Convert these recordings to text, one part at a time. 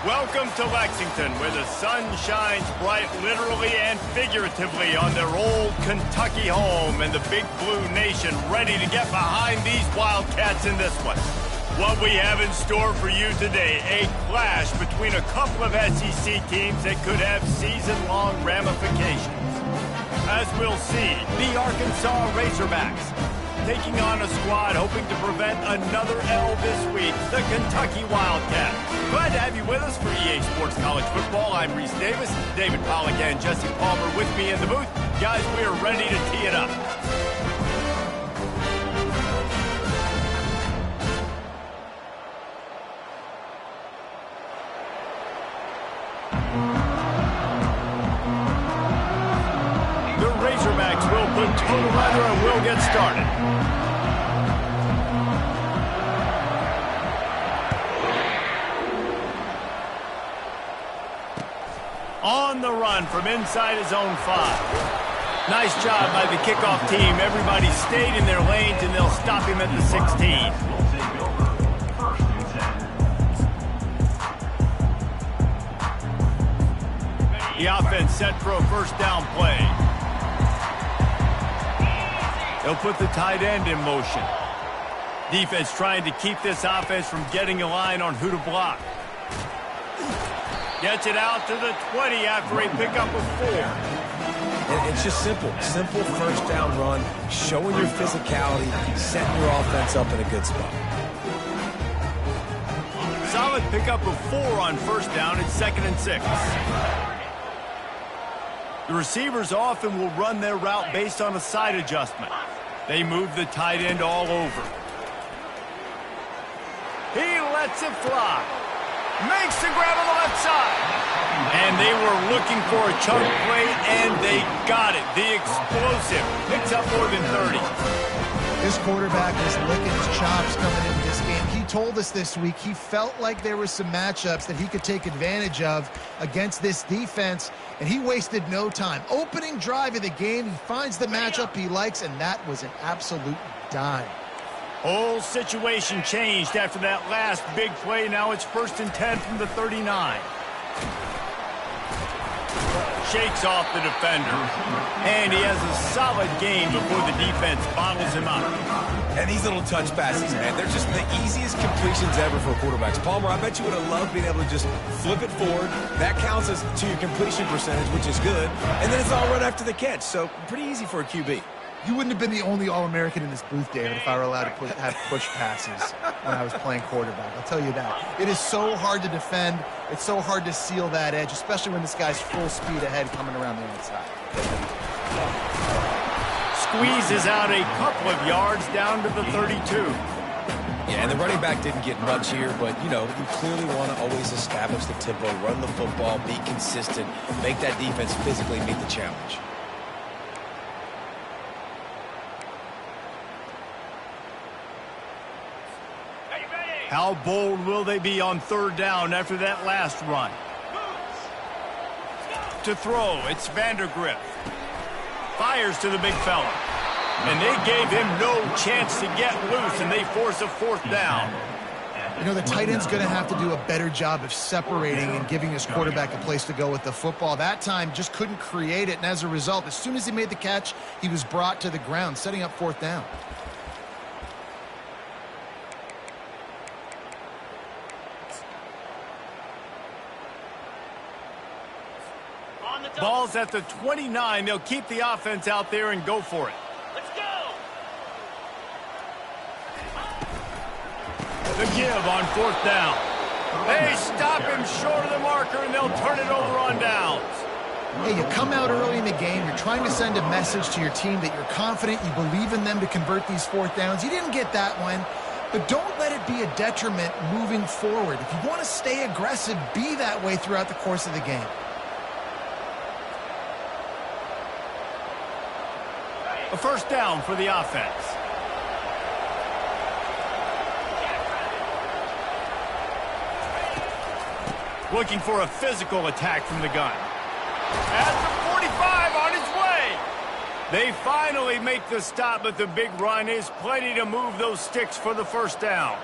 Welcome to Lexington, where the sun shines bright literally and figuratively on their old Kentucky home, and the Big Blue Nation ready to get behind these Wildcats in this one. What we have in store for you today, a clash between a couple of SEC teams that could have season-long ramifications. As we'll see, the Arkansas Razorbacks taking on a squad hoping to prevent another L this week, the Kentucky Wildcats. Glad to have you with us for EA Sports College Football. I'm Reese Davis, David Pollack and Jesse Palmer with me in the booth. Guys, we are ready to tee it up. The Razorbacks will put total weather and we'll get started. On the run from inside his own 5. Nice job by the kickoff team. Everybody stayed in their lanes, and they'll stop him at the 16. The offense set for a first down play. They'll put the tight end in motion. Defense trying to keep this offense from getting a line on who to block. Gets it out to the 20 after a pickup of 4. And it's just simple first down run, showing your physicality, setting your offense up in a good spot. Solid pickup of 4 on first down. It's 2nd and 6. The receivers often will run their route based on a side adjustment. They move the tight end all over. He lets it fly. Makes the grab on the left side. And they were looking for a chunk play, and they got it. The explosive picks up more than 30. This quarterback is licking his chops coming into this game. He told us this week he felt like there were some matchups that he could take advantage of against this defense, and he wasted no time. Opening drive of the game, he finds the matchup he likes, and that was an absolute dime. Whole situation changed after that last big play. Now it's 1st and 10 from the 39. Shakes off the defender. And he has a solid gain before the defense bottles him out. And these little touch passes, man, they're just the easiest completions ever for quarterbacks. Palmer, I bet you would have loved being able to just flip it forward. That counts as to your completion percentage, which is good. And then it's all run after the catch. So pretty easy for a QB. You wouldn't have been the only All-American in this booth, David, if I were allowed to have push passes when I was playing quarterback. I'll tell you that. It is so hard to defend. It's so hard to seal that edge, especially when this guy's full speed ahead coming around the outside. Squeezes out a couple of yards down to the 32. Yeah, and the running back didn't get much here, but, you know, you clearly want to always establish the tempo, run the football, be consistent, make that defense physically meet the challenge. How bold will they be on 3rd down after that last run? To throw, it's Vandergriff. Fires to the big fella. And they gave him no chance to get loose, and they force a 4th down. You know, the tight end's going to have to do a better job of separating and giving his quarterback a place to go with the football. That time just couldn't create it, and as a result, as soon as he made the catch, he was brought to the ground, setting up 4th down. Ball's at the 29. They'll keep the offense out there and go for it. Let's go! The give on 4th down. They stop him short of the marker, and they'll turn it over on downs. Hey, you come out early in the game, you're trying to send a message to your team that you're confident, you believe in them to convert these 4th downs. You didn't get that one, but don't let it be a detriment moving forward. If you want to stay aggressive, be that way throughout the course of the game. A first down for the offense. Looking for a physical attack from the gun. At the 45 on his way. They finally make the stop, but the big run is plenty to move those sticks for the first down.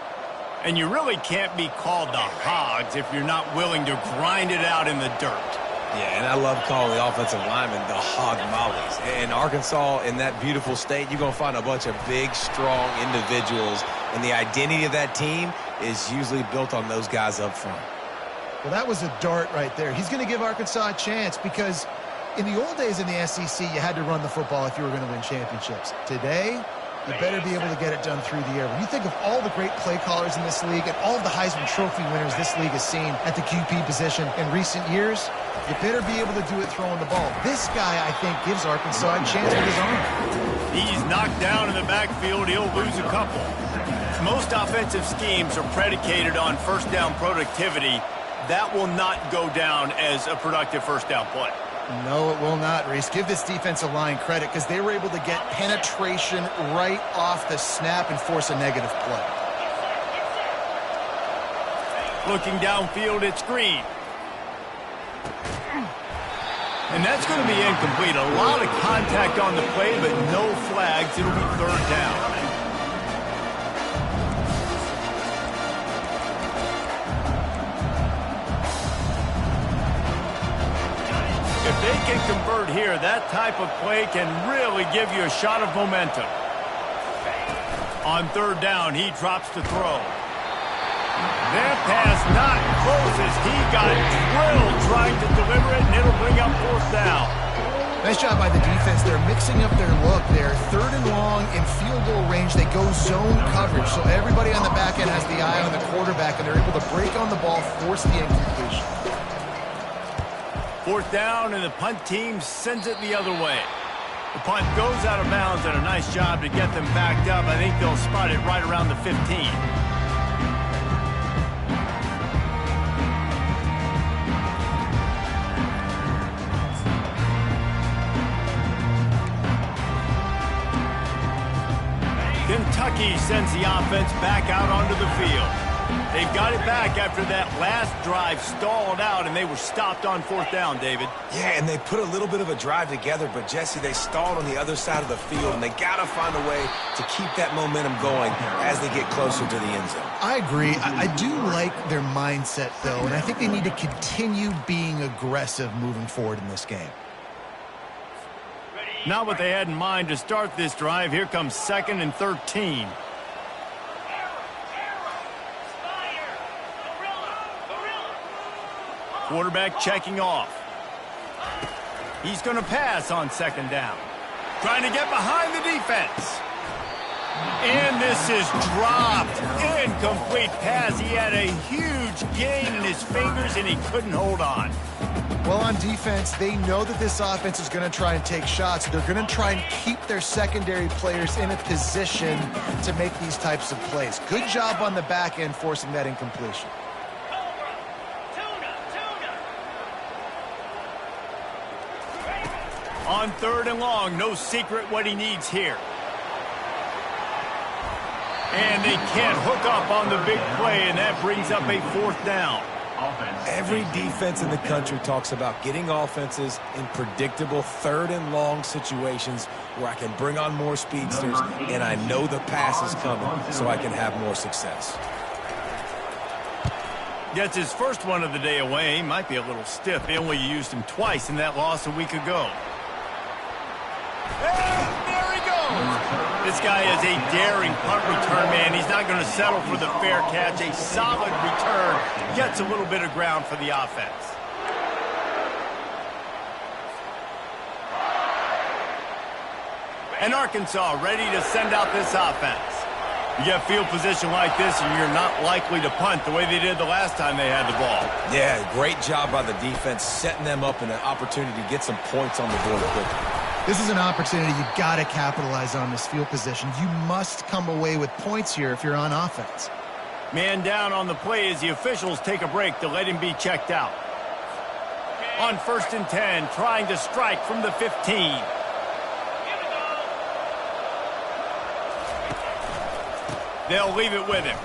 And you really can't be called the Hogs if you're not willing to grind it out in the dirt. Yeah, and I love calling the offensive linemen the hog mollies. In Arkansas, in that beautiful state, you're going to find a bunch of big, strong individuals, and the identity of that team is usually built on those guys up front. Well, that was a dart right there. He's going to give Arkansas a chance because in the old days in the SEC, you had to run the football if you were going to win championships. Today, you better be able to get it done through the air. When you think of all the great play callers in this league and all of the Heisman Trophy winners this league has seen at the QB position in recent years, you better be able to do it throwing the ball. This guy, I think, gives Arkansas a chance with his arm. He's knocked down in the backfield. He'll lose a couple. Most offensive schemes are predicated on first down productivity. That will not go down as a productive first down play. No, it will not, Reese. Give this defensive line credit because they were able to get penetration right off the snap and force a negative play. Looking downfield, it's Green. And that's going to be incomplete. A lot of contact on the play, but no flags. It'll be third down. If they can convert here, that type of play can really give you a shot of momentum. On third down, he drops to throw. That pass not close as he got drilled trying to deliver it, and it'll bring up fourth down. Nice job by the defense. They're mixing up their look there. Third and long in field goal range. They go zone coverage. So everybody on the back end has the eye on the quarterback, and they're able to break on the ball, force the incompletion. Fourth down, and the punt team sends it the other way. The punt goes out of bounds, and a nice job to get them backed up. I think they'll spot it right around the 15. Kentucky sends the offense back out onto the field. They've got it back after that last drive stalled out, and they were stopped on fourth down, David. Yeah, and they put a little bit of a drive together, but, Jesse, they stalled on the other side of the field, and they got to find a way to keep that momentum going as they get closer to the end zone. I agree. I do like their mindset, though, and I think they need to continue being aggressive moving forward in this game. Not what they had in mind to start this drive. Here comes 2nd and 13. Quarterback checking off. He's going to pass on 2nd down. Trying to get behind the defense. And this is dropped. Incomplete pass. He had a huge gain in his fingers, and he couldn't hold on. Well, on defense, they know that this offense is going to try and take shots. They're going to try and keep their secondary players in a position to make these types of plays. Good job on the back end forcing that incompletion. On 3rd and long, no secret what he needs here. And they can't hook up on the big play, and that brings up a 4th down. Every defense in the country talks about getting offenses in predictable 3rd and long situations where I can bring on more speedsters and I know the pass is coming so I can have more success. Gets his first one of the day away. Might be a little stiff. They only used him twice in that loss a week ago. And there he goes. This guy is a daring punt return man. He's not going to settle for the fair catch. A solid return. Gets a little bit of ground for the offense. And Arkansas ready to send out this offense. You get field position like this, and you're not likely to punt the way they did the last time they had the ball. Yeah, great job by the defense, setting them up in an opportunity to get some points on the board quickly. This is an opportunity you've got to capitalize on this field position. You must come away with points here if you're on offense. Man down on the play as the officials take a break to let him be checked out. On 1st and 10, trying to strike from the 15. They'll leave it with him.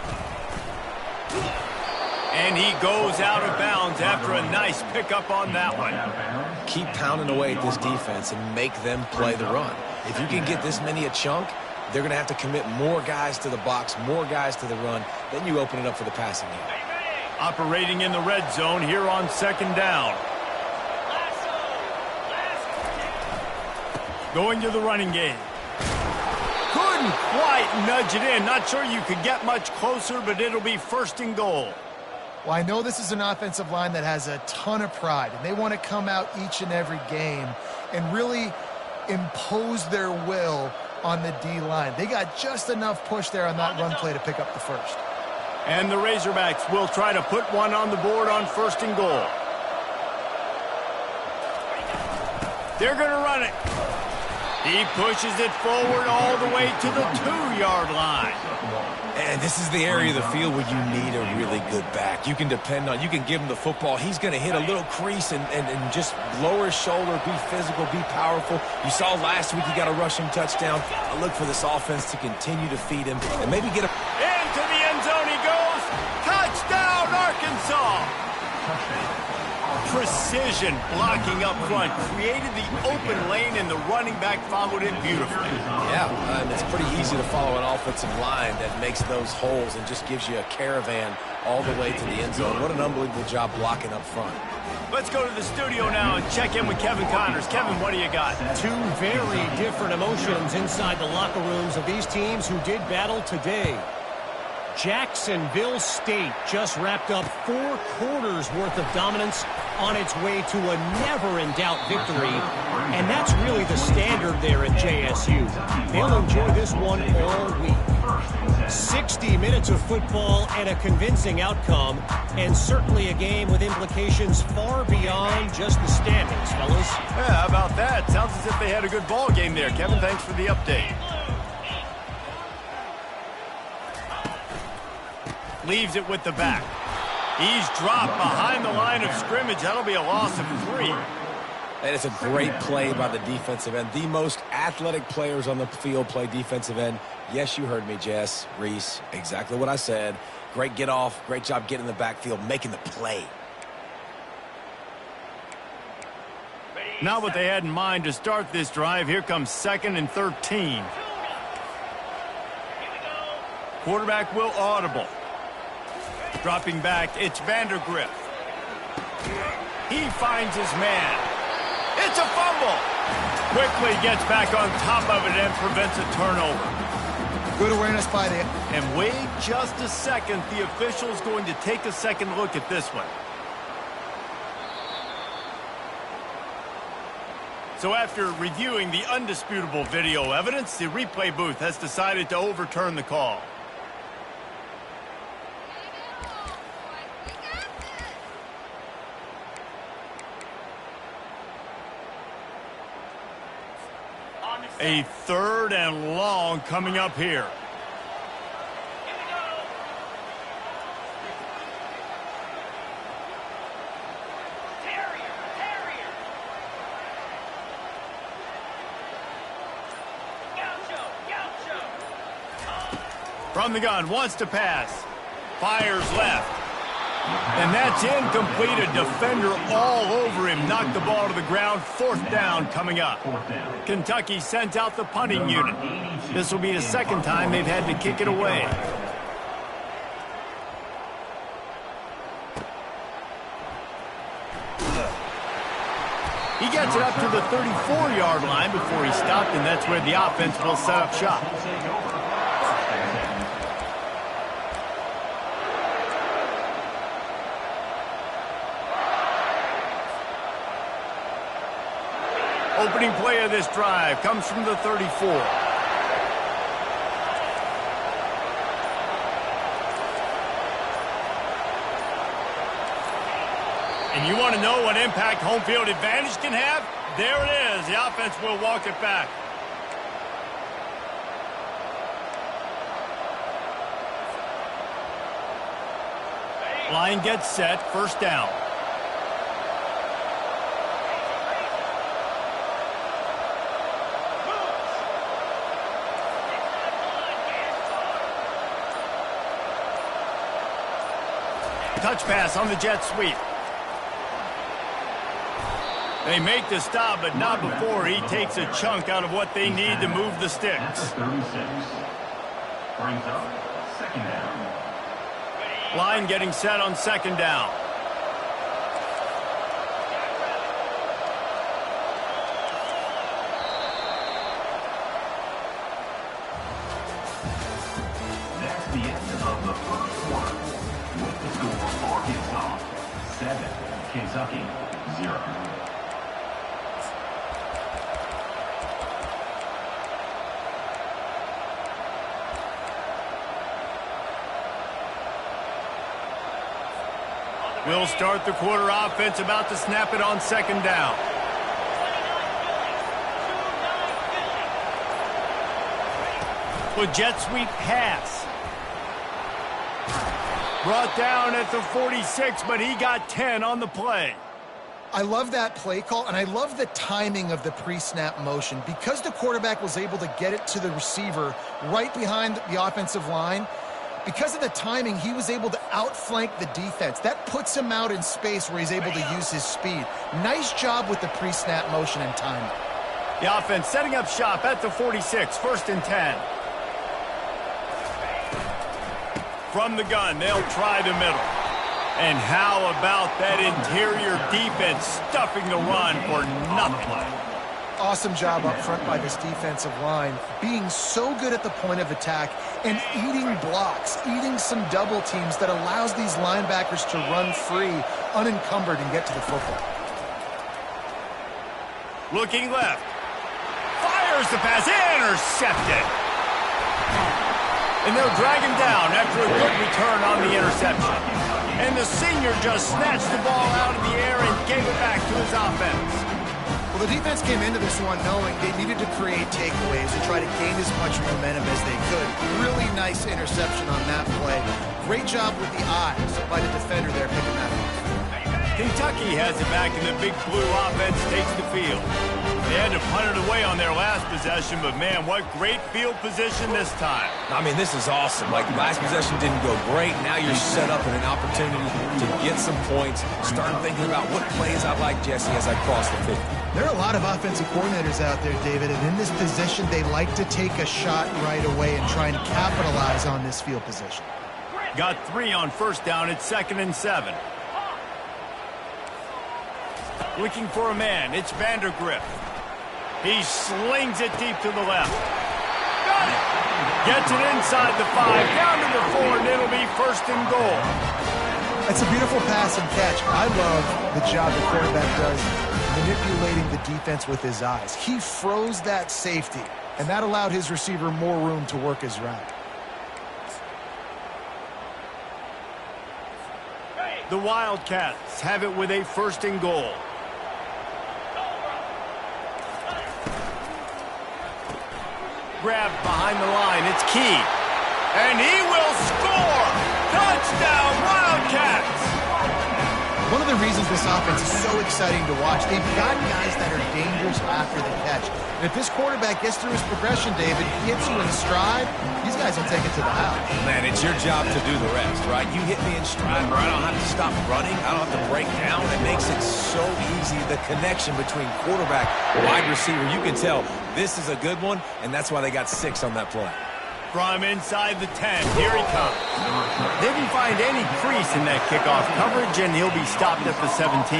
And he goes out of bounds after a nice pickup on that one. Keep pounding away at this defense and make them play the run. If you can get this many a chunk, they're going to have to commit more guys to the box, more guys to the run. Then you open it up for the passing game. Operating in the red zone here on second down. Going to the running game. Couldn't quite nudge it in. Not sure you could get much closer, but it'll be first and goal. Well, I know this is an offensive line that has a ton of pride, and they want to come out each and every game and really impose their will on the D-line. They got just enough push there on that run play to pick up the first. And the Razorbacks will try to put one on the board on first and goal. They're going to run it. He pushes it forward all the way to the 2-yard line. And this is the area of the field where you need a really good back. You can depend on, you can give him the football. He's going to hit a little crease and just lower his shoulder, be physical, be powerful. You saw last week he got a rushing touchdown. I look for this offense to continue to feed him and maybe get a... Into the end zone he goes. Touchdown, Arkansas. Precision blocking up front. Created the open lane, and the running back followed it beautifully. Yeah, and it's pretty easy to follow an offensive line that makes those holes and just gives you a caravan all the way to the end zone. What an unbelievable job blocking up front. Let's go to the studio now and check in with Kevin Connors. Kevin, what do you got? Two very different emotions inside the locker rooms of these teams who did battle today. Jacksonville State just wrapped up 4 quarters worth of dominance on its way to a never-in-doubt victory, and that's really the standard there at JSU. They'll enjoy this one all week. 60 minutes of football and a convincing outcome, and certainly a game with implications far beyond just the standings, fellas. Yeah, how about that? Sounds as if they had a good ball game there. Kevin, thanks for the update. Leaves it with the back. He's dropped behind the line of scrimmage. That'll be a loss of 3. And it's a great play by the defensive end. The most athletic players on the field play defensive end. Yes, you heard me, Jess, Reese. Exactly what I said. Great get off. Great job getting in the backfield, making the play. Not what they had in mind to start this drive. Here comes 2nd and 13. Quarterback will audible. Dropping back, it's Vandergrift. He finds his man. It's a fumble. Quickly gets back on top of it and prevents a turnover. Good awareness by the... And wait just a second. The official's going to take a second look at this one. So after reviewing the undisputable video evidence, the replay booth has decided to overturn the call. A 3rd and long coming up here. From the gun, wants to pass. Fires left. And that's incomplete. A defender all over him. Knocked the ball to the ground. 4th down coming up. Kentucky sent out the punting unit. This will be the 2nd time they've had to kick it away. He gets it up to the 34-yard line before he stopped, and that's where the offense will set up shop. Opening play of this drive comes from the 34. And you want to know what impact home field advantage can have? There it is. The offense will walk it back. Line gets set. 1st down. Touch pass on the jet sweep. They make the stop, but not before he takes a chunk out of what they need to move the sticks. 36. Brings up second down. Line getting set on second down. That's the end of the first quarter. With the score for Arkansas, 7, Kentucky 0. We'll start the quarter offense, about to snap it on second down. With jet sweep pass. Brought down at the 46, but he got 10 on the play. I love that play call, and I love the timing of the pre-snap motion. Because the quarterback was able to get it to the receiver right behind the offensive line, because of the timing, he was able to outflank the defense. That puts him out in space where he's able to use his speed. Nice job with the pre-snap motion and timing. The offense setting up shop at the 46, 1st and 10. From the gun, they'll try the middle. And how about that interior defense stuffing the run for nothing? Awesome job up front by this defensive line, being so good at the point of attack and eating blocks, eating some double teams that allows these linebackers to run free, unencumbered, and get to the football. Looking left. Fires the pass. Intercepted. And they'll drag him down after a good return on the interception. And the senior just snatched the ball out of the air and gave it back to his offense. Well, the defense came into this one knowing they needed to create takeaways to try to gain as much momentum as they could. Really nice interception on that play. Great job with the eyes by the defender there picking that up. Kentucky has it back, and the Big Blue offense takes the field. They had to punt it away on their last possession, but man, what great field position this time. I mean, this is awesome. Like, last possession didn't go great. Now you're set up in an opportunity to get some points. Start thinking about what plays I like, Jesse, as I cross the 50. There are a lot of offensive coordinators out there, David, and in this position, they like to take a shot right away and try and capitalize on this field position. Got 3 on 1st down. It's 2nd and 7. Looking for a man. It's Vandergrift. He slings it deep to the left. Got it. Gets it inside the 5, down to the 4, and it'll be 1st and goal. It's a beautiful pass and catch. I love the job the quarterback does manipulating the defense with his eyes. He froze that safety, and that allowed his receiver more room to work his route. The Wildcats have it with a 1st and goal. Grabbed behind the line. It's Key. And he will score! Touchdown, Wildcats! One of the reasons this offense is so exciting to watch, they've got guys that are dangerous after the catch. And if this quarterback gets through his progression, David, hits you in stride, these guys will take it to the house. Man, it's your job to do the rest, right? You hit me in stride where I don't have to stop running. I don't have to break down. It makes it so easy. The connection between quarterback, wide receiver, you can tell this is a good one, and that's why they got 6 on that play. From inside the 10, here he comes. Didn't find any crease in that kickoff coverage, and he'll be stopped at the 17.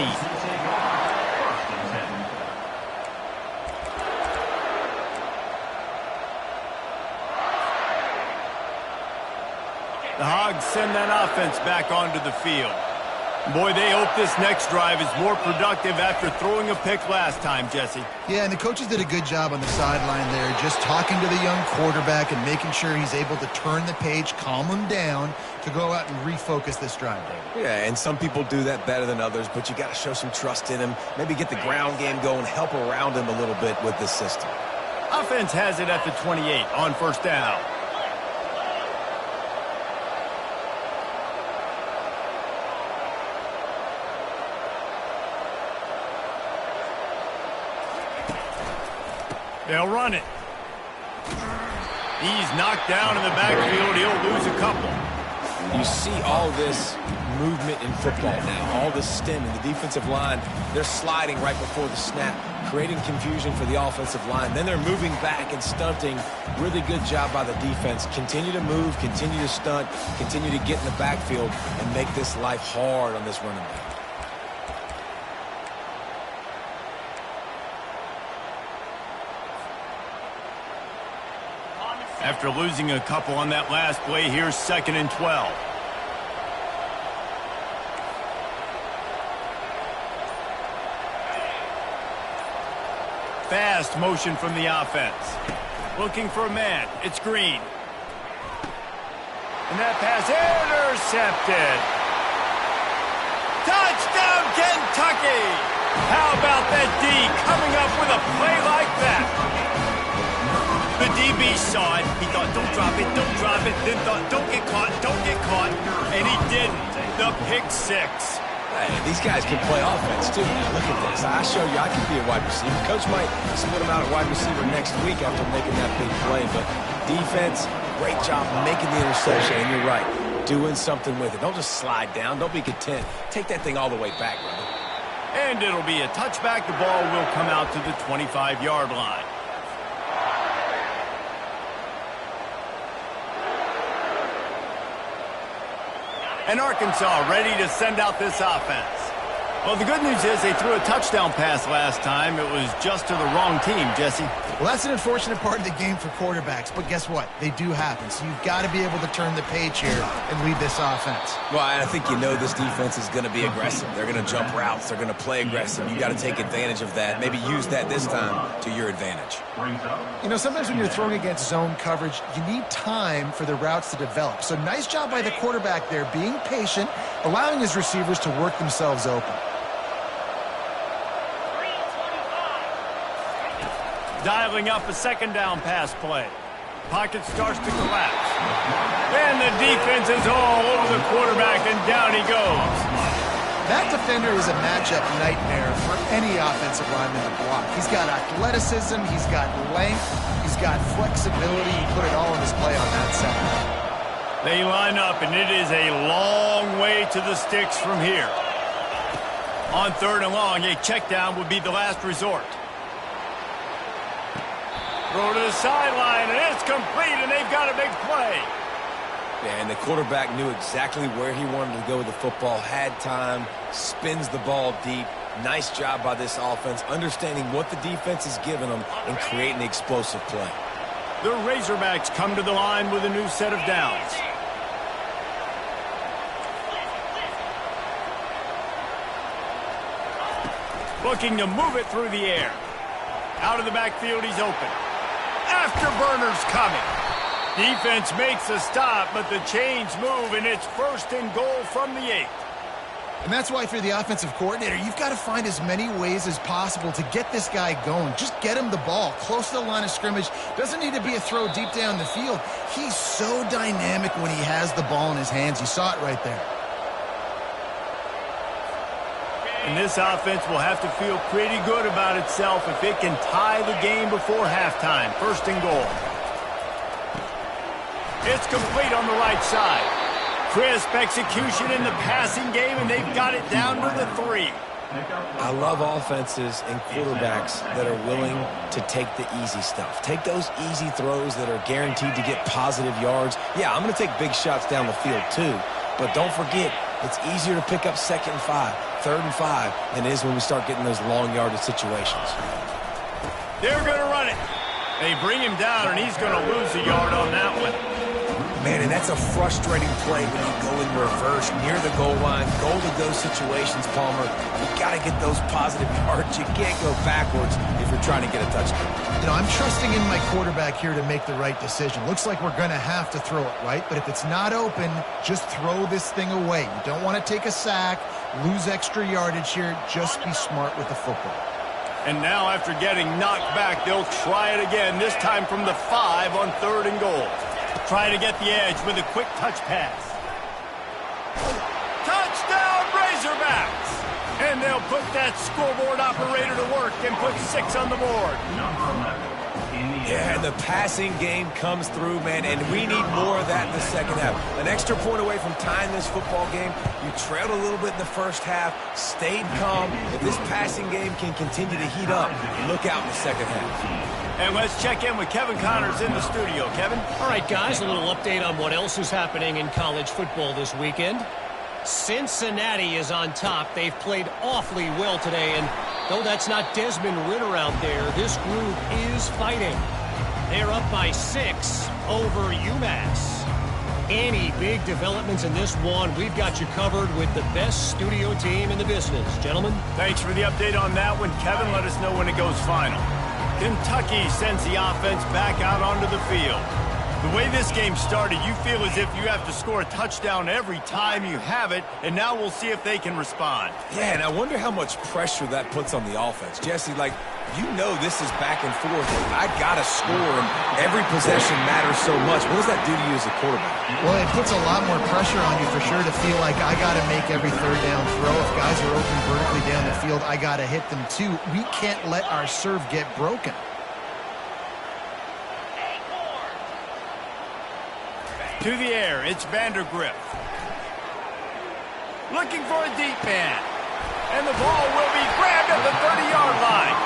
The Hogs send that offense back onto the field. Boy, they hope this next drive is more productive after throwing a pick last time, Jesse. Yeah, and the coaches did a good job on the sideline there, just talking to the young quarterback and making sure he's able to turn the page, calm him down, to go out and refocus this drive. Yeah, and some people do that better than others, but you got to show some trust in him. Maybe get the ground game going, help around him a little bit with this system. Offense has it at the 28 on 1st down. They'll run it. He's knocked down in the backfield. He'll lose a couple. You see all this movement in football now, all this stemming. The defensive line, they're sliding right before the snap, creating confusion for the offensive line. Then they're moving back and stunting. Really good job by the defense. Continue to move, continue to stunt, continue to get in the backfield and make this life hard on this running back. After losing a couple on that last play, here's 2nd and 12. Fast motion from the offense. Looking for a man. It's Green. And that pass intercepted. Touchdown, Kentucky! How about that D coming up with a play like that? The DB saw it. He thought, don't drop it, don't drop it. Then thought, don't get caught, don't get caught. And he didn't. The pick six. Hey, these guys can play offense, too. Now, look at this. I show you I can be a wide receiver. Coach might split him out at wide receiver next week after making that big play. But defense, great job making the interception. And you're right, doing something with it. Don't just slide down. Don't be content. Take that thing all the way back, brother. And it'll be a touchback. The ball will come out to the 25-yard line. And Arkansas ready to send out this offense. Well, the good news is they threw a touchdown pass last time. It was just to the wrong team, Jesse. Well, that's an unfortunate part of the game for quarterbacks, but guess what? They do happen, so you've got to be able to turn the page here and lead this offense. Well, I think you know this defense is going to be aggressive. They're going to jump routes. They're going to play aggressive. You got to take advantage of that. Maybe use that this time to your advantage. You know, sometimes when you're throwing against zone coverage, you need time for the routes to develop. So nice job by the quarterback there, being patient, allowing his receivers to work themselves open. Dialing up a 2nd down pass play. Pocket starts to collapse. And the defense is all over the quarterback, and down he goes. That defender is a matchup nightmare for any offensive lineman to block. He's got athleticism, he's got length, he's got flexibility. He put it all in his play on that side. They line up, and it is a long way to the sticks from here. On 3rd and long, a check down would be the last resort. Throw to the sideline, and it's complete, and they've got a big play. Yeah, and the quarterback knew exactly where he wanted to go with the football, had time, spins the ball deep. Nice job by this offense, understanding what the defense is giving them and creating the explosive play. The Razorbacks come to the line with a new set of downs. Looking to move it through the air. Out of the backfield, he's open. Afterburner's coming. Defense makes a stop, but the chains move, and it's 1st and goal from the 8. And that's why, for the offensive coordinator, you've got to find as many ways as possible to get this guy going. Just get him the ball close to the line of scrimmage. Doesn't need to be a throw deep down the field. He's so dynamic when he has the ball in his hands. You saw it right there. And this offense will have to feel pretty good about itself if it can tie the game before halftime. 1st and goal. It's complete on the right side. Crisp execution in the passing game, and they've got it down to the 3. I love offenses and quarterbacks that are willing to take the easy stuff. Take those easy throws that are guaranteed to get positive yards. Yeah, I'm going to take big shots down the field too, but don't forget, it's easier to pick up 2nd and 5, 3rd and 5 than it is when we start getting those long yardage situations. They're going to run it. They bring him down, and he's going to lose a yard on that one. Man, and that's a frustrating play when you go in reverse near the goal line. Goal to go situations, Palmer. You got to get those positive yards. You can't go backwards if you're trying to get a touchdown. You know, I'm trusting in my quarterback here to make the right decision. Looks like we're going to have to throw it, right? But if it's not open, just throw this thing away. You don't want to take a sack, lose extra yardage here. Just be smart with the football. And now, after getting knocked back, they'll try it again, this time from the 5 on 3rd and goal. Try to get the edge with a quick touch pass. Touchdown, Razorbacks! And they'll put that scoreboard operator to work and put 6 on the board. Number 11, Yeah, and the passing game comes through, man, and we need more of that in the second half. An extra point away from tying this football game. You trailed a little bit in the first half, stayed calm. If this passing game can continue to heat up, look out in the second half. And let's check in with Kevin Connors in the studio. Kevin? All right, guys, a little update on what else is happening in college football this weekend. Cincinnati is on top. They've played awfully well today, and though that's not Desmond Ridder out there, this group is fighting. They're up by 6 over UMass. Any big developments in this one, we've got you covered with the best studio team in the business. Gentlemen? Thanks for the update on that one. Kevin, let us know when it goes final. Kentucky sends the offense back out onto the field. The way this game started, you feel as if you have to score a touchdown every time you have it, and now we'll see if they can respond. Yeah, and I wonder how much pressure that puts on the offense. Jesse, like, you know this is back and forth. I got to score, and every possession matters so much. What does that do to you as a quarterback? Well, it puts a lot more pressure on you for sure to feel like I got to make every third down throw. If guys are open vertically down the field, I got to hit them too. We can't let our serve get broken. To the air, it's Vandergrift. Looking for a deep man. And the ball will be grabbed at the 30-yard line.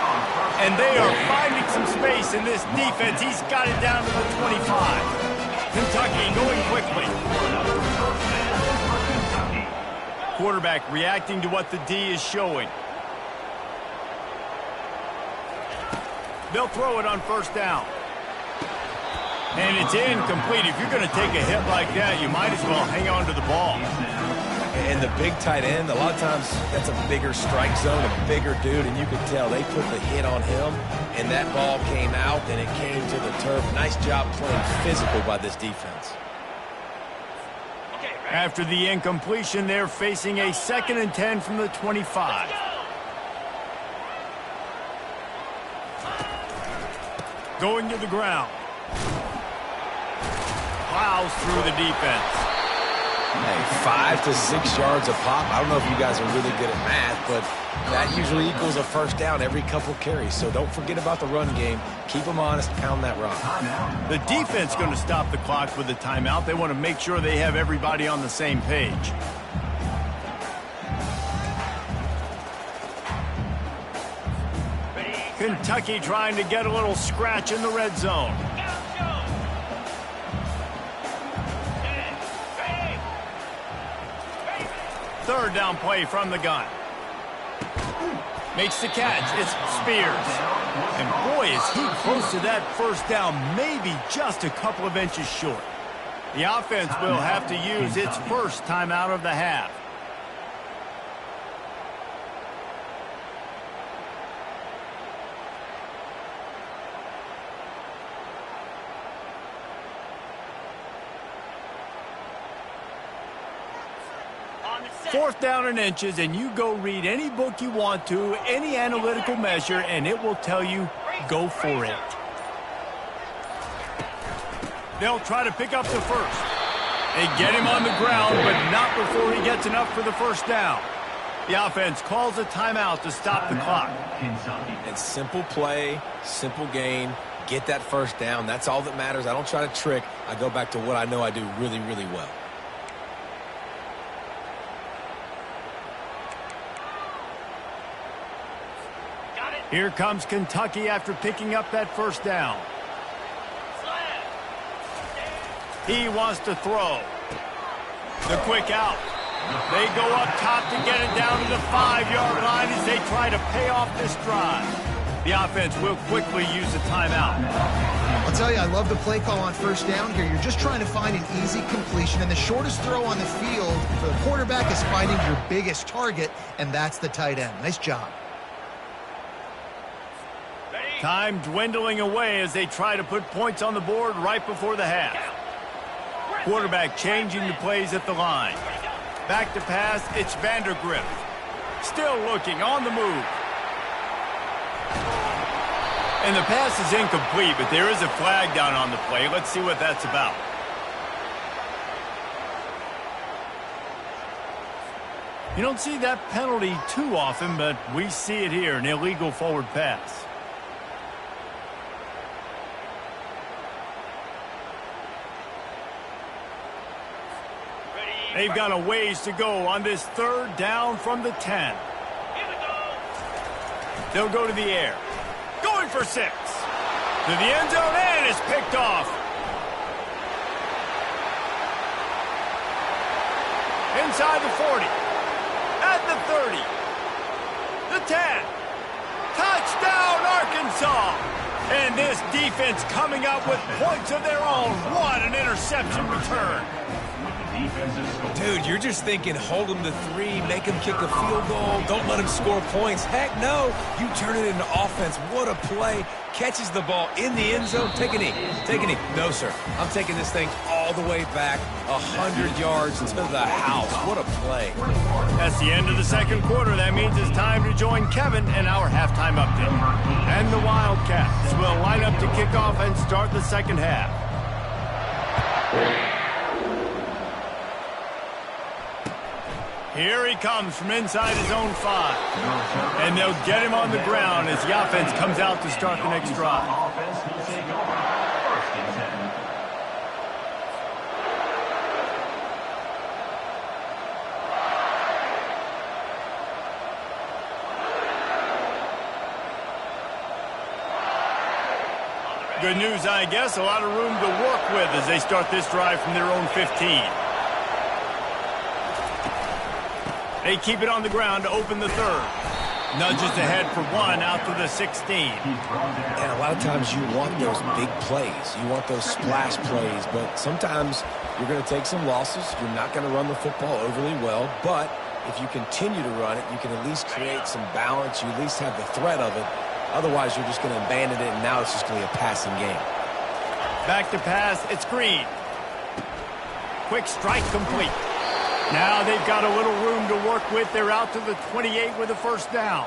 And they are finding some space in this defense. He's got it down to the 25. Kentucky going quickly. Quarterback reacting to what the D is showing. They'll throw it on first down. And it's incomplete. If you're going to take a hit like that, you might as well hang on to the ball. And the big tight end, a lot of times that's a bigger strike zone, a bigger dude, and you can tell they put the hit on him, and that ball came out, and it came to the turf. Nice job playing physical by this defense. After the incompletion, they're facing a 2nd and 10 from the 25. Going to the ground. Plows through the defense. Hey, 5 to 6 yards a pop. I don't know if you guys are really good at math, but that usually equals a first down every couple carries. So don't forget about the run game. Keep them honest, pound that rock. The defense going to stop the clock with a timeout. They want to make sure they have everybody on the same page. Kentucky trying to get a little scratch in the red zone. Third down play from the gun. Makes the catch. It's Spears. And boy, is he close to that first down, maybe just a couple of inches short. The offense will have to use its first timeout of the half. Fourth down and inches, and you go read any book you want to, any analytical measure, and it will tell you, go for it. They'll try to pick up the first. They get him on the ground, but not before he gets enough for the first down. The offense calls a timeout to stop the clock. And simple play, simple gain, get that first down. That's all that matters. I don't try to trick. I go back to what I know I do really, really well. Here comes Kentucky after picking up that first down. He wants to throw. The quick out. They go up top to get it down to the 5-yard line as they try to pay off this drive. The offense will quickly use a timeout. I'll tell you, I love the play call on first down here. You're just trying to find an easy completion, and the shortest throw on the field for the quarterback is finding your biggest target, and that's the tight end. Nice job. Time dwindling away as they try to put points on the board right before the half. Quarterback changing the plays at the line. Back to pass, it's Vandergrift. Still looking, on the move. And the pass is incomplete, but there is a flag down on the play. Let's see what that's about. You don't see that penalty too often, but we see it here, an illegal forward pass. They've got a ways to go on this third down from the 10. They'll go to the air. Going for 6. To the end zone, and it's picked off. Inside the 40. At the 30. The 10. Touchdown, Arkansas. And this defense coming up with points of their own. What an interception return. Dude, you're just thinking, hold them to 3, make them kick a field goal, don't let them score points. Heck no, you turn it into offense. What a play. Catches the ball in the end zone. Take a knee. Take a knee. No, sir. I'm taking this thing all the way back 100 yards to the house. What a play. That's the end of the second quarter. That means it's time to join Kevin in our halftime update. And the Wildcats will line up to kick off and start the second half. Here he comes from inside his own 5. And they'll get him on the ground as the offense comes out to start the next drive. Good news, I guess. A lot of room to work with as they start this drive from their own 15. They keep it on the ground to open the third. Nudges ahead for 1 out to the 16. And a lot of times you want those big plays. You want those splash plays. But sometimes you're going to take some losses. You're not going to run the football overly well. But if you continue to run it, you can at least create some balance. You at least have the threat of it. Otherwise, you're just going to abandon it, and now it's just going to be a passing game. Back to pass. It's Green. Quick strike complete. Now they've got a little room to work with. They're out to the 28 with a first down.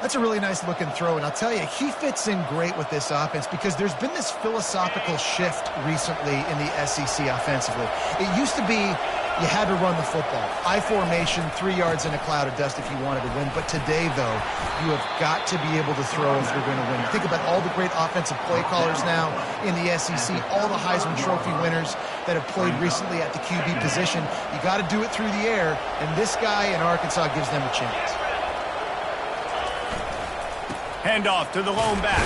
That's a really nice looking throw, and I'll tell you, he fits in great with this offense because there's been this philosophical shift recently in the SEC offensively. It used to be you had to run the football. I formation, 3 yards in a cloud of dust if you wanted to win. But today, though, you have got to be able to throw if you're going to win. You think about all the great offensive play callers now in the SEC, all the Heisman Trophy winners that have played recently at the QB position. You got to do it through the air, and this guy in Arkansas gives them a chance. Handoff to the lone back.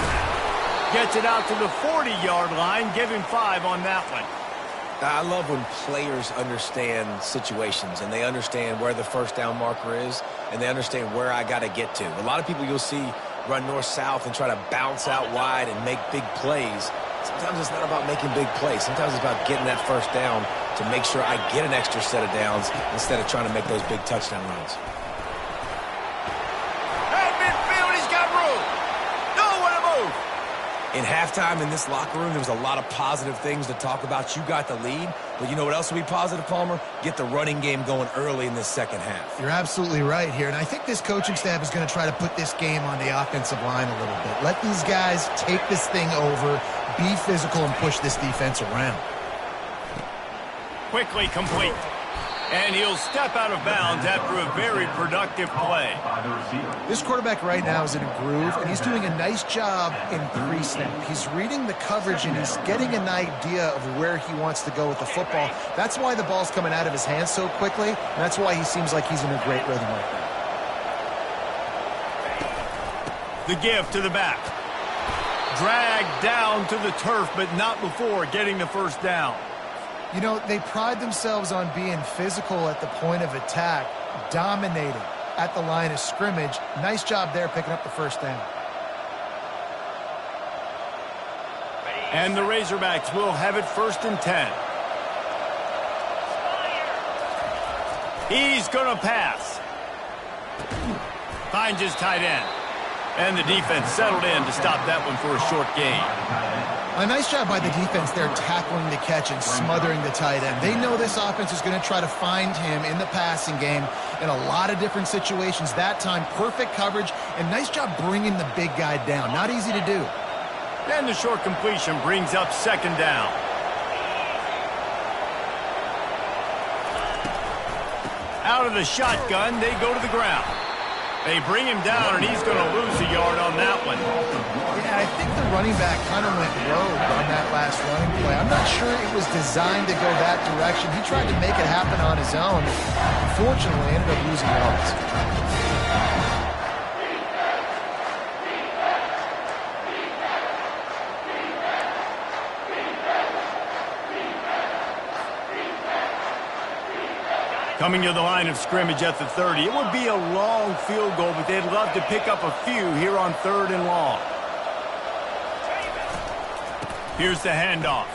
Gets it out to the 40-yard line. Give him 5 on that one. I love when players understand situations and they understand where the first down marker is and they understand where I got to get to. A lot of people you'll see run north-south and try to bounce out wide and make big plays. Sometimes it's not about making big plays. Sometimes it's about getting that first down to make sure I get an extra set of downs instead of trying to make those big touchdown runs. At midfield, he's got room. Nowhere to move. In halftime in this locker room, there was a lot of positive things to talk about. You got the lead, but you know what else will be positive, Palmer? Get the running game going early in this second half. You're absolutely right here, and I think this coaching staff is going to try to put this game on the offensive line a little bit. Let these guys take this thing over, be physical, and push this defense around. Quickly complete. And he'll step out of bounds after a very productive play. This quarterback right now is in a groove, and he's doing a nice job in pre-snap. He's reading the coverage, and he's getting an idea of where he wants to go with the football. That's why the ball's coming out of his hands so quickly, and that's why he seems like he's in a great rhythm right now. The give to the back. Dragged down to the turf, but not before getting the first down. You know, they pride themselves on being physical at the point of attack, dominating at the line of scrimmage. Nice job there picking up the first down. And the Razorbacks will have it 1st and 10. He's going to pass. Finds his tight end. And the defense settled in to stop that one for a short gain. A nice job by the defense there tackling the catch and smothering the tight end. They know this offense is going to try to find him in the passing game in a lot of different situations. That time, perfect coverage, and nice job bringing the big guy down. Not easy to do. And the short completion brings up 2nd down. Out of the shotgun, they go to the ground. They bring him down, and he's going to lose a yard on that one. Yeah, I think the running back kind of went rogue on that last running play. I'm not sure it was designed to go that direction. He tried to make it happen on his own. Unfortunately, ended up losing yards. Coming to the line of scrimmage at the 30. It would be a long field goal, but they'd love to pick up a few here on 3rd and long. Here's the handoff.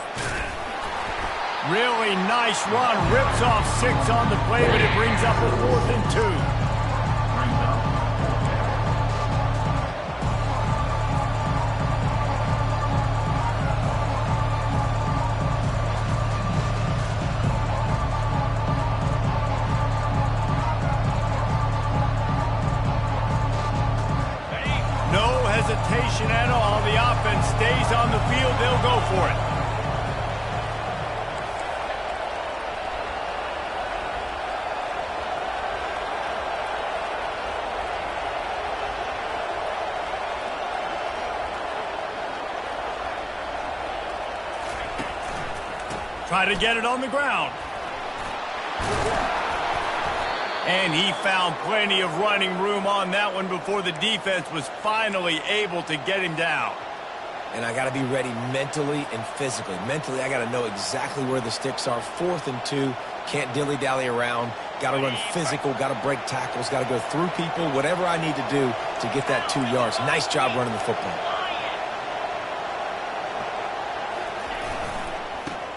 Really nice run. Rips off 6 on the play, but it brings up a 4th and 2. Hesitation at all. The offense stays on the field. They'll go for it. Try to get it on the ground. And he found plenty of running room on that one before the defense was finally able to get him down. And I got to be ready mentally and physically. Mentally, I got to know exactly where the sticks are. 4th and 2. Can't dilly-dally around. Got to run physical. Got to break tackles. Got to go through people. Whatever I need to do to get that 2 yards. Nice job running the football.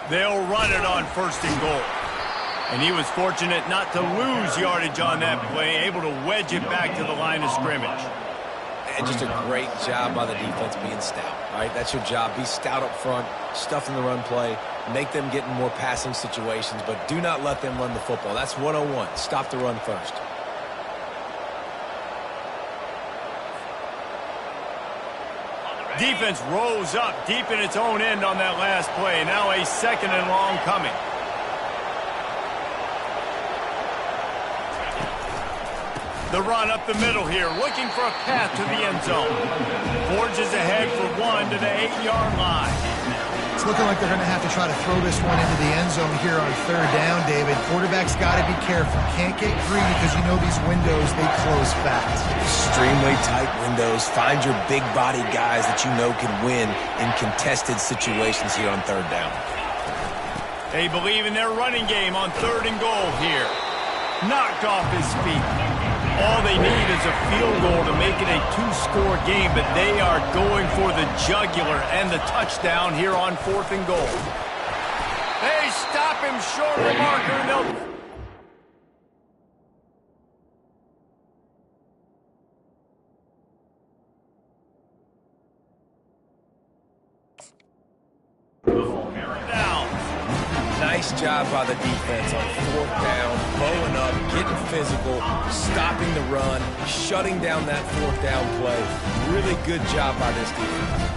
They'll run it on 1st and goal. And he was fortunate not to lose yardage on that play, able to wedge it back to the line of scrimmage. And just a great job by the defense being stout, all right? That's your job. Be stout up front, stuff in the run play, make them get in more passing situations, but do not let them run the football. That's 101. Stop the run first. Defense rose up deep in its own end on that last play. Now a 2nd and long coming. The run up the middle here, looking for a path to the end zone. Forges ahead for 1 to the 8-yard line. It's looking like they're going to have to try to throw this one into the end zone here on 3rd down, David. Quarterback's got to be careful. Can't get greedy because you know these windows, they close fast. Extremely tight windows. Find your big body guys that you know can win in contested situations here on 3rd down. They believe in their running game on 3rd and goal here. Knocked off his feet. All they need is a field goal to make it a 2-score game, but they are going for the jugular and the touchdown here on 4th and goal. They stop him short of the marker, and they'll... Nice job by the defense on 4th down, blowing up, getting physical, stopping the run, shutting down that 4th down play. Really good job by this defense.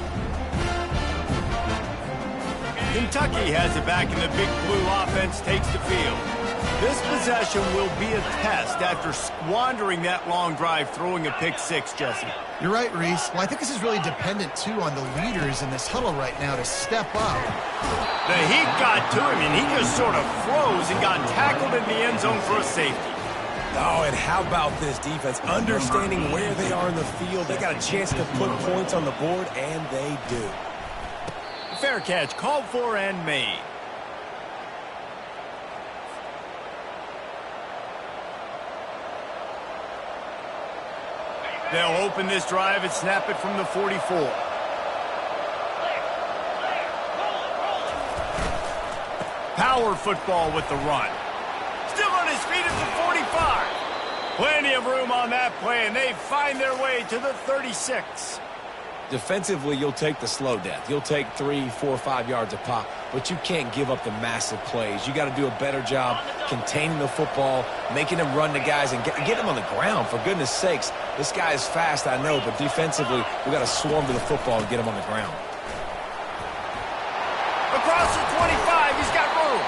Kentucky has it back, and the Big Blue offense takes the field. This possession will be a test after squandering that long drive, throwing a pick-6, Jesse. You're right, Reese. Well, I think this is really dependent, too, on the leaders in this huddle right now to step up. The heat got to him, and he just sort of froze and got tackled in the end zone for a safety. Oh, and how about this defense? Understanding where they are in the field. They got a chance to put points on the board, and they do. Fair catch, called for and made. They'll open this drive and snap it from the 44. Power football with the run. Still on his feet at the 45. Plenty of room on that play, and they find their way to the 36. Defensively, you'll take the slow death. You'll take 3, 4, 5 yards a pop, but you can't give up the massive plays. You got to do a better job containing the football, making them run to guys, and get them on the ground, for goodness sakes. This guy is fast, I know, but defensively, we got to swarm to the football and get him on the ground. Across the 25, he's got room.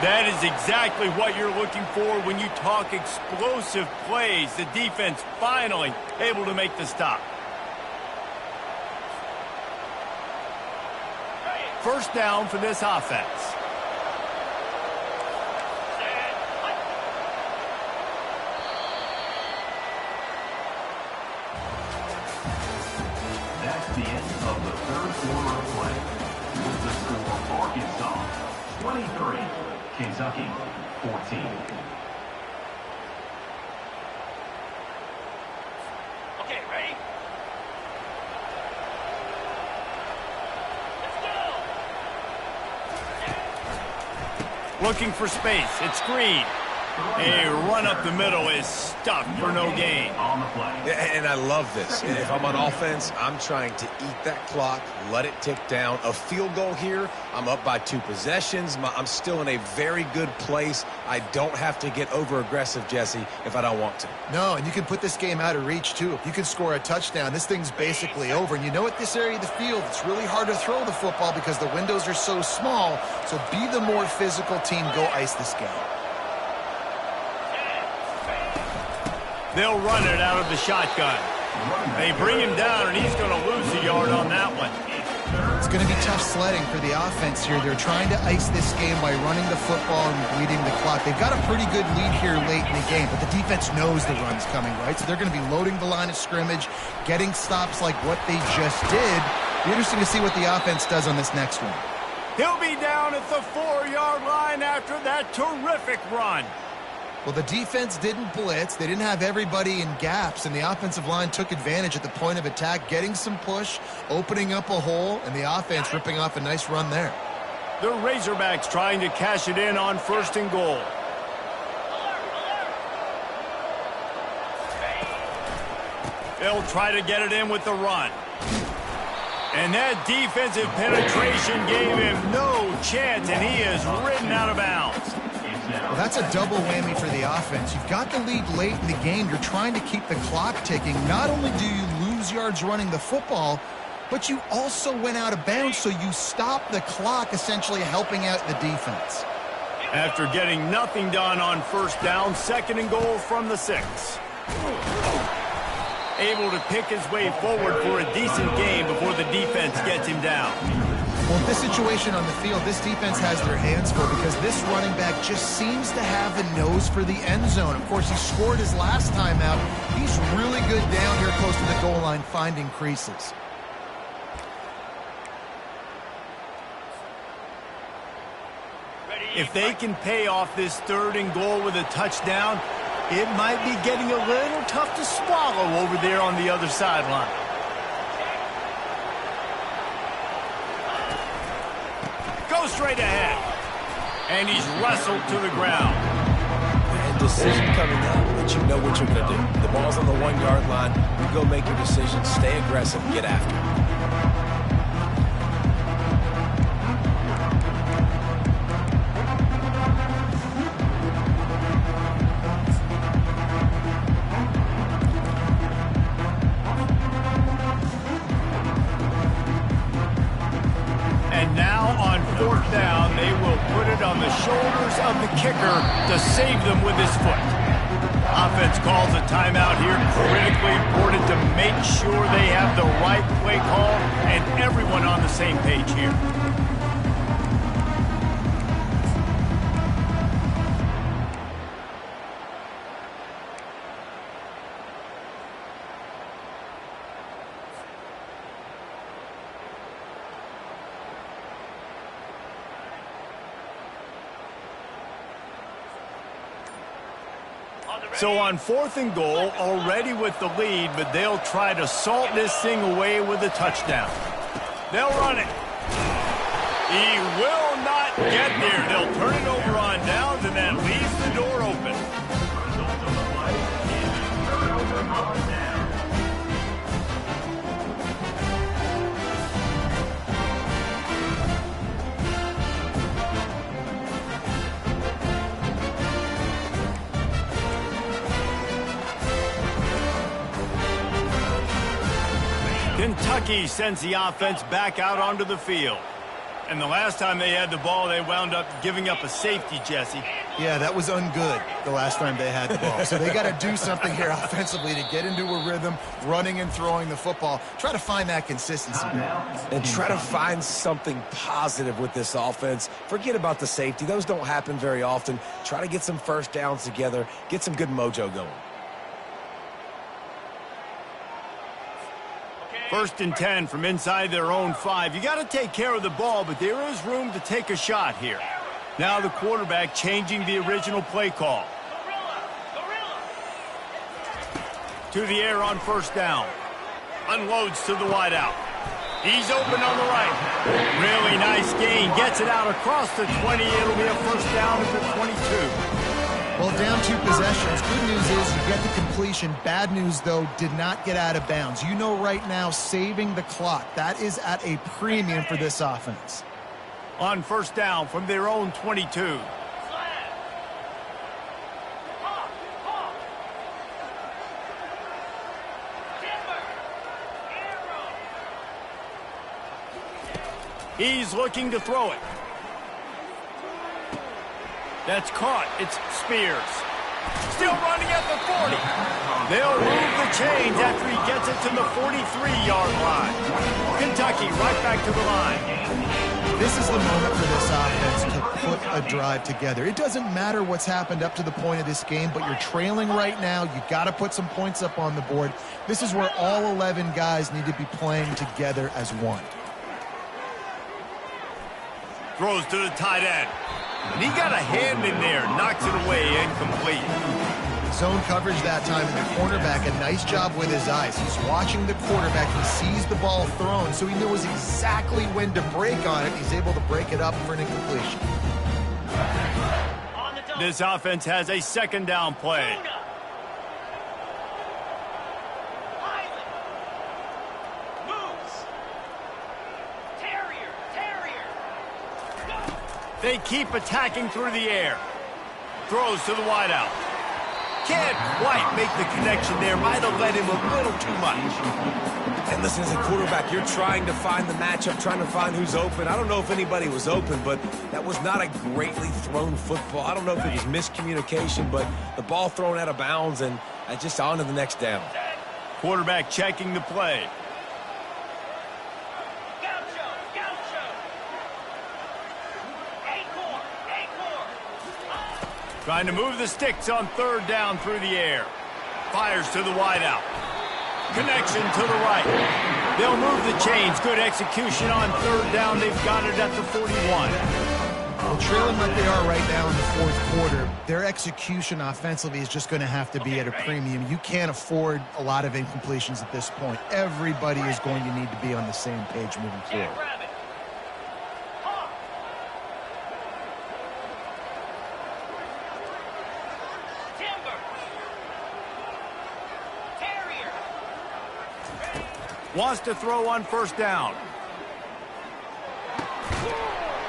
That is exactly what you're looking for when you talk explosive plays. The defense finally able to make the stop. First down for this offense. That's the end of the third quarter of play. With the score, Arkansas 23, Kentucky 14. Okay, ready? Looking for space. It's Green. A run up the middle is stuffed for no gain. On the play. And I love this. If I'm on offense, I'm trying to eat that clock, let it tick down. A field goal here, I'm up by 2 possessions. I'm still in a very good place. I don't have to get over-aggressive, Jesse, if I don't want to. No, and you can put this game out of reach, too. If you can score a touchdown, this thing's basically over. And you know, at this area of the field, it's really hard to throw the football because the windows are so small. So be the more physical team. Go ice this game. They'll run it out of the shotgun. They bring him down, and he's going to lose a yard on that one. It's going to be tough sledding for the offense here. They're trying to ice this game by running the football and bleeding the clock. They've got a pretty good lead here late in the game, but the defense knows the run's coming, right? So they're going to be loading the line of scrimmage, getting stops like what they just did. Be interesting to see what the offense does on this next one. He'll be down at the 4-yard line after that terrific run. Well, the defense didn't blitz. They didn't have everybody in gaps, and the offensive line took advantage at the point of attack, getting some push, opening up a hole, and the offense ripping off a nice run there. The Razorbacks trying to cash it in on 1st and goal. They'll try to get it in with the run. And that defensive penetration gave him no chance, and he is ridden out of bounds. Well, that's a double whammy for the offense. You've got the lead late in the game. You're trying to keep the clock ticking. Not only do you lose yards running the football, but you also went out of bounds, so you stop the clock, essentially helping out the defense. After getting nothing done on 1st down, 2nd and goal from the 6. Able to pick his way forward for a decent game before the defense gets him down. Well, in this situation on the field, this defense has their hands full because this running back just seems to have a nose for the end zone. Of course, he scored his last time out. He's really good down here close to the goal line, finding creases. If they can pay off this 3rd and goal with a touchdown, it might be getting a little tough to swallow over there on the other sideline. Go straight ahead. And he's wrestled to the ground. And decision coming up, but you know what you're going to do. The ball's on the 1-yard line. You go make your decision, stay aggressive, get after it. Down, they will put it on the shoulders of the kicker to save them with his foot. Offense calls a timeout here, critically important to make sure they have the right play call and everyone on the same page here. So on 4th and goal, already with the lead, but they'll try to salt this thing away with a touchdown. They'll run it. He will not get there. They'll turn it over on downs, and that leaves the door open. Kentucky sends the offense back out onto the field. And the last time they had the ball, they wound up giving up a safety, Jesse. Yeah, that was ungood the last time they had the ball. So they got to do something here offensively to get into a rhythm, running and throwing the football. Try to find that consistency. And try to find something positive with this offense. Forget about the safety. Those don't happen very often. Try to get some first downs together. Get some good mojo going. 1st and 10 from inside their own 5. You got to take care of the ball, but there is room to take a shot here. Now the quarterback changing the original play call. To the air on 1st down. Unloads to the wideout. He's open on the right. Really nice gain. Gets it out across the 20. It'll be a 1st down at the 22. Well, down 2 possessions. Good news is you get the completion. Bad news, though, did not get out of bounds. You know right now, saving the clock. That is at a premium for this offense. On 1st down from their own 22. He's looking to throw it. That's caught. It's Spears. Still running at the 40. They'll move the chains after he gets it to the 43-yard line. Kentucky right back to the line. This is the moment for this offense to put a drive together. It doesn't matter what's happened up to the point of this game, but you're trailing right now. You got to put some points up on the board. This is where all 11 guys need to be playing together as one. Throws to the tight end. And he got a hand in there, knocks it away, incomplete. Zone coverage that time, and the cornerback, a nice job with his eyes. He's watching the quarterback. He sees the ball thrown, so he knows exactly when to break on it. He's able to break it up for an incompletion. This offense has a 2nd down play. They keep attacking through the air. Throws to the wideout. Can't quite make the connection there. Might have led him a little too much. And listen, as a quarterback, you're trying to find the matchup, trying to find who's open. I don't know if anybody was open, but that was not a greatly thrown football. I don't know if it was miscommunication, but the ball thrown out of bounds and just on to the next down. Quarterback checking the play. Trying to move the sticks on 3rd down through the air. Fires to the wideout. Connection to the right. They'll move the chains. Good execution on 3rd down. They've got it at the 41. Well, trailing like they are right now in the 4th quarter, their execution offensively is just going to have to be at a premium. You can't afford a lot of incompletions at this point. Everybody is going to need to be on the same page moving forward. Wants to throw on 1st down.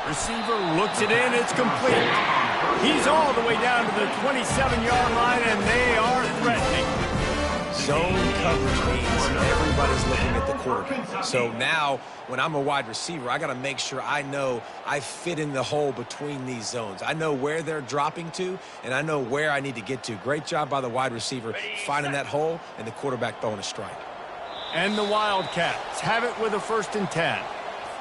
Receiver looks it in. It's complete. He's all the way down to the 27-yard line, and they are threatening. Zone coverage means everybody's looking at the quarterback. So now, when I'm a wide receiver, I got to make sure I know I fit in the hole between these zones. I know where they're dropping to, and I know where I need to get to. Great job by the wide receiver finding that hole, and the quarterback throwing a strike. And the Wildcats have it with a 1st and 10.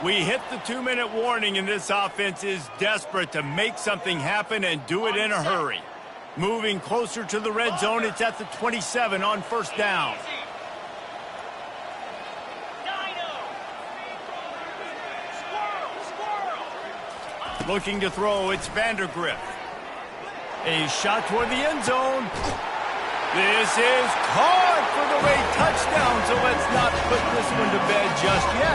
We hit the 2-minute warning, and this offense is desperate to make something happen and do it in a hurry. Moving closer to the red zone, it's at the 27 on 1st down. Looking to throw, it's Vandergrift. A shot toward the end zone. This is caught for the late touchdown, so let's not put this one to bed just yet.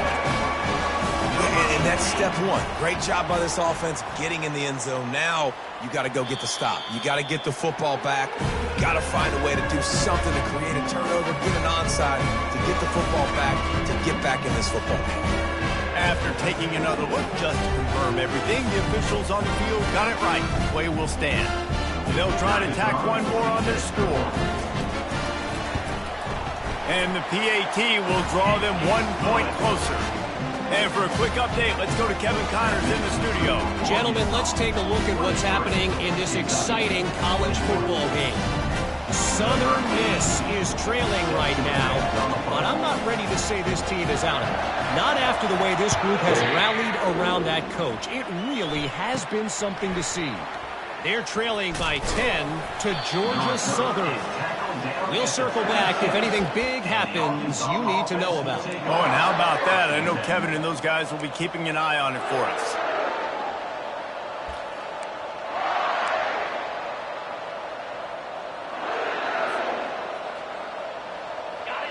And that's step 1. Great job by this offense getting in the end zone. Now you got to go get the stop. You got to get the football back. You got to find a way to do something to create a turnover, get an onside, to get the football back, to get back in this football game. After taking another look just to confirm everything, the officials on the field got it right. Play will stand. They'll try to tack one more on their score. And the PAT will draw them 1 point closer. And for a quick update, let's go to Kevin Connors in the studio. Gentlemen, let's take a look at what's happening in this exciting college football game. Southern Miss is trailing right now, but I'm not ready to say this team is out of it. Not after the way this group has rallied around that coach. It really has been something to see. They're trailing by 10 to Georgia Southern. We'll circle back if anything big happens you need to know about. Oh, and how about that? I know Kevin and those guys will be keeping an eye on it for us.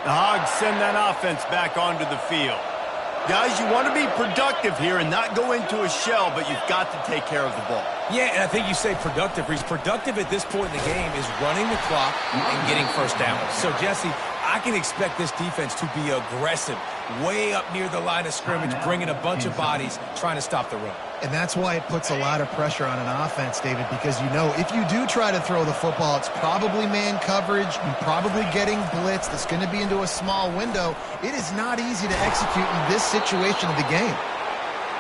The Hogs send that offense back onto the field. Guys, you want to be productive here and not go into a shell, but you've got to take care of the ball. Yeah, and I think you say productive. He's productive at this point in the game is running the clock and getting first down. So, Jesse, I can expect this defense to be aggressive, way up near the line of scrimmage, bringing a bunch of bodies, trying to stop the run. And that's why it puts a lot of pressure on an offense, David, because you know if you do try to throw the football, it's probably man coverage, you're probably getting blitz that's going to be into a small window. It is not easy to execute in this situation of the game.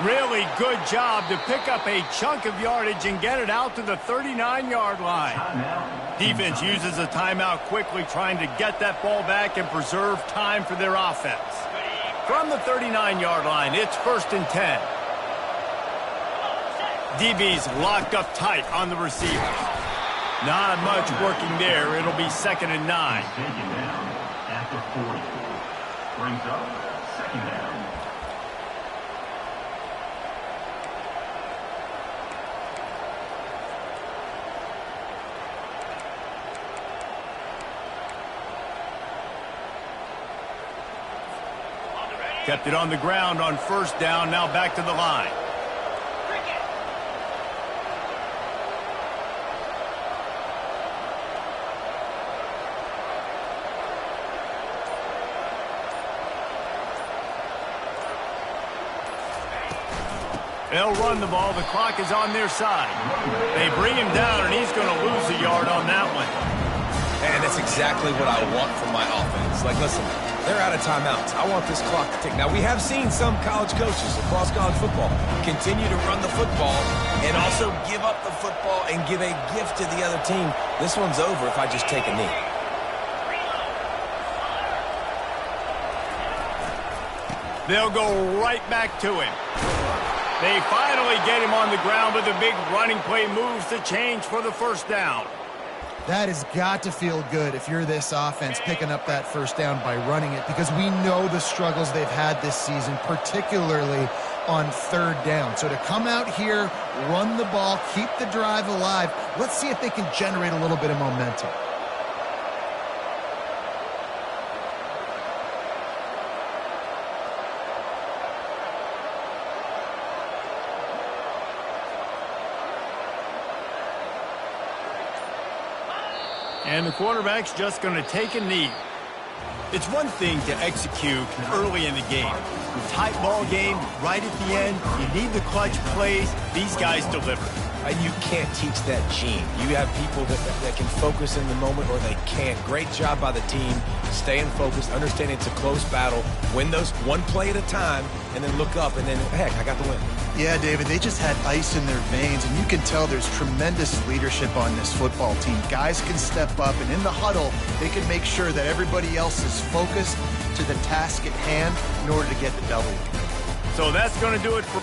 Really good job to pick up a chunk of yardage and get it out to the 39-yard line. Defense uses a timeout quickly, trying to get that ball back and preserve time for their offense. From the 39-yard line, it's 1st and 10. DB's locked up tight on the receiver. Not much working there. It'll be 2nd and 9. Taken down at the 40. Brings up 2nd down. Kept it on the ground on 1st down. Now back to the line. They'll run the ball. The clock is on their side. They bring him down, and he's going to lose a yard on that one. And that's exactly what I want from my offense. Like, listen, they're out of timeouts. I want this clock to tick. Now, we have seen some college coaches across college football continue to run the football and also give up the football and give a gift to the other team. This one's over if I just take a knee. They'll go right back to him. They finally get him on the ground, but the big running play moves the change for the 1st down. That has got to feel good if you're this offense picking up that 1st down by running it, because we know the struggles they've had this season, particularly on 3rd down. So to come out here, run the ball, keep the drive alive, let's see if they can generate a little bit of momentum. And the quarterback's just going to take a knee. It's one thing to execute early in the game. Tight ball game, right at the end, you need the clutch plays. These guys deliver. You can't teach that gene. You have people that can focus in the moment or they can't. Great job by the team, staying focused, understanding it's a close battle, win those one play at a time, and then look up, and then, heck, I got the win. Yeah, David, they just had ice in their veins, and you can tell there's tremendous leadership on this football team. Guys can step up, and in the huddle, they can make sure that everybody else is focused to the task at hand in order to get the W. So that's going to do it for...